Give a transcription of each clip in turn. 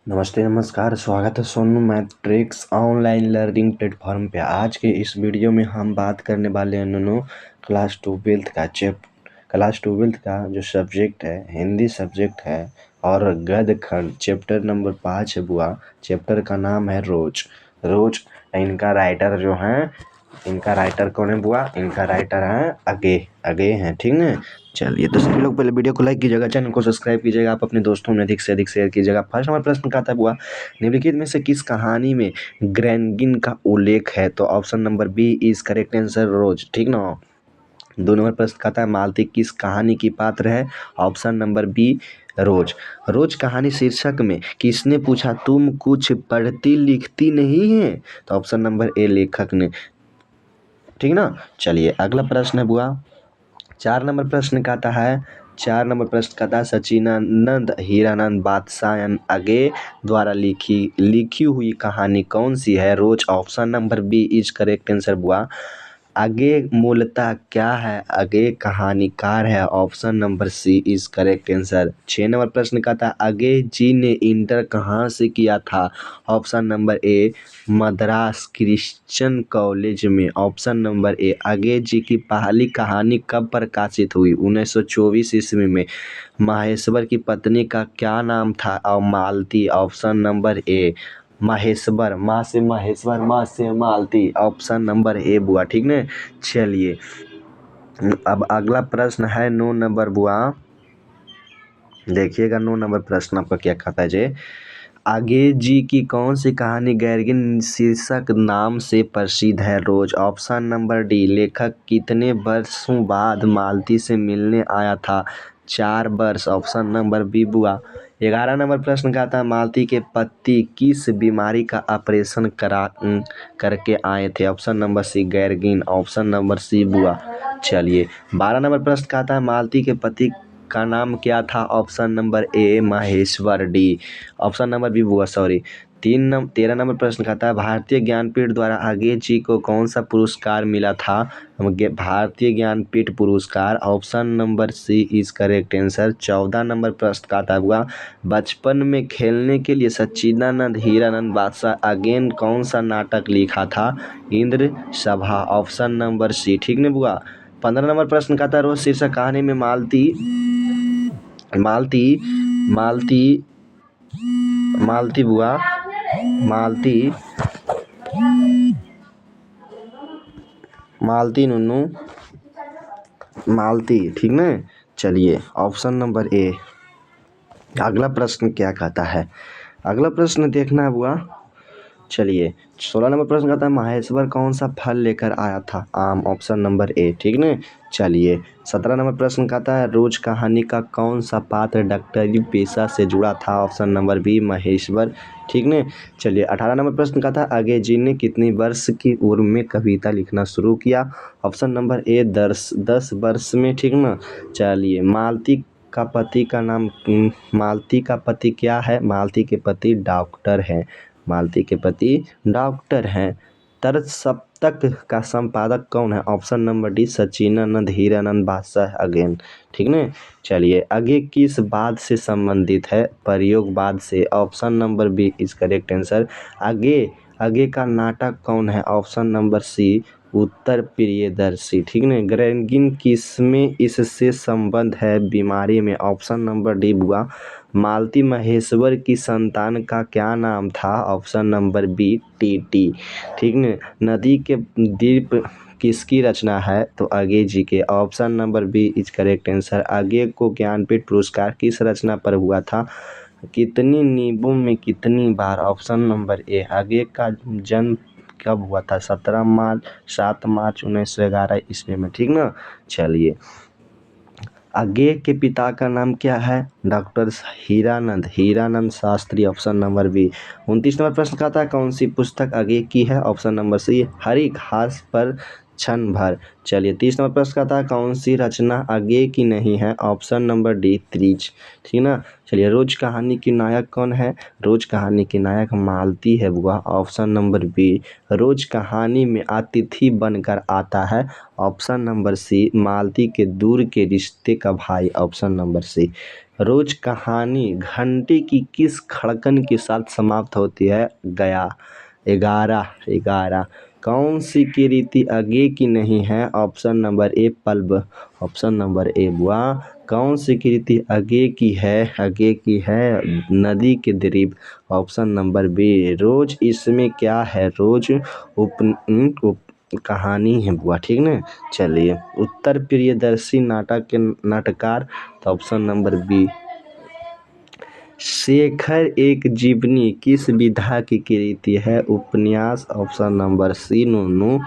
नमस्ते नमस्कार, स्वागत है Sonu matrix online learning platform पे। आज के इस वीडियो में हम बात करने वाले हैं नूनू क्लास ट्वेल्थ का जो सब्जेक्ट है हिंदी सब्जेक्ट है और गद्य खंड चैप्टर नंबर 5 है बुआ। चैप्टर का नाम है रोज। इनका राइटर जो है, इनका राइटर कौन है बुआ? इनका राइटर है अगे हैं, ठीक है। चलिए तो सभी लोग पहले वीडियो को लाइक कीजिएगा, चैनल को सब्सक्राइब कीजिएगा, आप अपने दोस्तों में अधिक से अधिक शेयर कीजिएगा। फर्स्ट हमारा प्रश्न कहता है बुआ, निम्नलिखित में से किस कहानी में ग्रेनगिन का उल्लेख है? तो option number B is correct answer रोज, ठीक ना। 2 नंबर प्रश्न कहता है मालती किस कहानी की पात्र है? ऑप्शन नंबर बी रोज कहानी शीर्षक में किसने पूछा तुम कुछ पढ़ती लिखती नहीं है? तो ऑप्शन नंबर ए लेखक ने, ठीक ना। चलिए अगला प्रश्न है बुआ, 4 नंबर प्रश्न कहता है सचिनानंद हीरानंद बादशाह आगे द्वारा लिखी हुई कहानी कौन सी है? रोज। Option number B is correct answer बुआ। आगे मूलतः क्या है? आगे कहानीकार है। Option number C is correct answer. 6 नंबर प्रश्न का था आगे जी ने इंटर कहाँ से किया था? ऑप्शन नंबर ए मद्रास क्रिश्चियन कॉलेज में। ऑप्शन नंबर ए आगे जी की पहली कहानी कब प्रकाशित हुई? 1924 ईस्वी में। माहेश्वर की पत्नी का क्या नाम था? और मालती। ऑप्शन नंबर ए माहेश्वर, माँ से माहेश्वर, माँ से मालती। ऑप्शन नंबर ए बुआ, ठीक ने। चलिए अब अगला प्रश्न है 9 नंबर बुआ। देखिएगा 9 नंबर प्रश्न आपका क्या कहता है जे, आगे जी की कौन सी कहानी गैरगिन शीर्षक नाम से प्रसिद्ध है? रोज। ऑप्शन नंबर डी लेखक कितने वर्षों बाद मालती से मिलने आया था? 4 वर्ष। ऑप्शन नंबर बी बुआ। 11 नंबर प्रश्न का था मालती के पति किस बीमारी का ऑपरेशन करके आए थे? Option number C gangrene. Option number C बुआ। चलिए 12 नंबर प्रश्न का था मालती के पति का नाम क्या था? Option number A Maheshwar. D. Option number B बुआ, सॉरी। 13 नंबर प्रश्न कहता है भारतीय ज्ञानपीठ द्वारा आगे जी को कौन सा पुरस्कार मिला था? भारतीय ज्ञानपीठ पुरस्कार। Option number C is correct answer. 14 number प्रश्न कहता हुआ बचपन में खेलने के लिए सच्चिदानंद हीरानंद बादशाह अगेन कौन सा नाटक लिखा था? इंद्र सभा। ऑप्शन नंबर सी, ठीक ने बुआ। 15 नंबर प्रश्न कहता है रोज शीर्षक कहानी में मालती बुआ, मालती, ठीक ना। चलिए ऑप्शन नंबर ए। अगला प्रश्न क्या कहता है? अगला प्रश्न देखना है बुआ। चलिए 16 नंबर प्रश्न कहता है माहेश्वर कौन सा फल लेकर आया था? आम। ऑप्शन नंबर ए, ठीक ने। चलिए 17 नंबर प्रश्न कहता है रोज कहानी का कौन सा पात्र डॉक्टरी पेशा से जुड़ा था? ऑप्शन नंबर बी महेश्वर, ठीक ने। चलिए 18 नंबर प्रश्न कहता है आगे जी ने कितनी वर्ष की उम्र में कविता लिखना शुरू किया? ऑप्शन नंबर ए 10 वर्ष में, ठीक ना। चलिए मालती का पति का नाम, मालती का पति क्या है? मालती के पति डॉक्टर हैं। मालती के पति डॉक्टर हैं। तरस सप्तक का संपादक कौन है? Option number D Sachinanand Hiranand बादशाह अगेन, ठीक ने। चलिए आगे किस बाद से संबंधित है? प्रयोगवाद से। Option number B is correct answer. आगे का नाटक कौन है? Option number C Uttar Priyadarshi, ठीक ने। ग्रेनगिन किसमें इससे संबंध है? बीमारी में। ऑप्शन नंबर डी बुआ। मालती महेश्वर की संतान का क्या नाम था? ऑप्शन नंबर बी टीटी, ठीक ने। नदी के द्वीप किसकी रचना है? तो आगे जी के। Option number B is correct answer. आगे को ज्ञानपीठ पुरस्कार किस रचना पर हुआ था? कितनी नींबू में कितनी बार? ऑप्शन नंबर ए। आगे का जन्म कब हुआ था? 7 मार्च 1911 ईस्वी में, ठीक ना। चलिए आगे के पिता का नाम क्या है? Doctor Hiranand Shastri. Option number B. 29 number प्रश्न का था कौन सी पुस्तक आगे की है? ऑप्शन नंबर सी हरी घास पर क्षण भर। चलिए 30 नंबर प्रश्न का था कौन सी रचना आगे की नहीं है? ऑप्शन नंबर डी त्रिज, ठीक ना। चलिए रोज कहानी की नायक कौन है? रोज कहानी की नायक मालती है बुआ। Option number B. रोज कहानी में अतिथि बनकर आता है। ऑप्शन नंबर सी मालती के दूर के रिश्ते का भाई। ऑप्शन नंबर सी। रोज कहानी घंटी की किस खड़कन के साथ समाप्त होती है? गया। 11 कौन सी कृति आगे की नहीं है? ऑप्शन नंबर ए पल्ब। ऑप्शन नंबर ए बुआ कौन सी कृति आगे की है नदी के द्वीप। ऑप्शन नंबर बी रोज इसमें क्या है? रोज कहानी है बुआ, ठीक ना। चलिए उत्तर प्रियदर्शी नाटक के नाटककार, तो ऑप्शन नंबर बी। शेखर एक जीवनी किस विधा की कृति है? उपन्यास। ऑप्शन नंबर सी नूनू,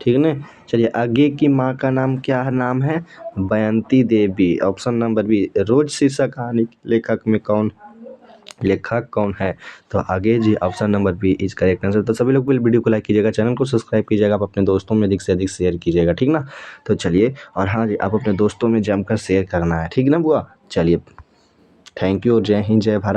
ठीक ना। चलिए आगे की माँ का नाम क्या नाम है? Bayanti Devi. Option number B रोज शीर्षक कहानी लेखक कौन है? तो आगे जी option number B is correct answer. तो सभी लोग वीडियो को लाइक कीजिएगा, चैनल को सब्सक्राइब कीजिएगा, आप अपने दोस्तों में अधिक से अधिक शेयर कीजिएगा, ठीक ना। तो चलिए, और हाँ जी आप अपने दोस्तों में जमकर शेयर करना है, ठीक ना बुआ। चलिए थैंक यू, जय हिंद जय भारत।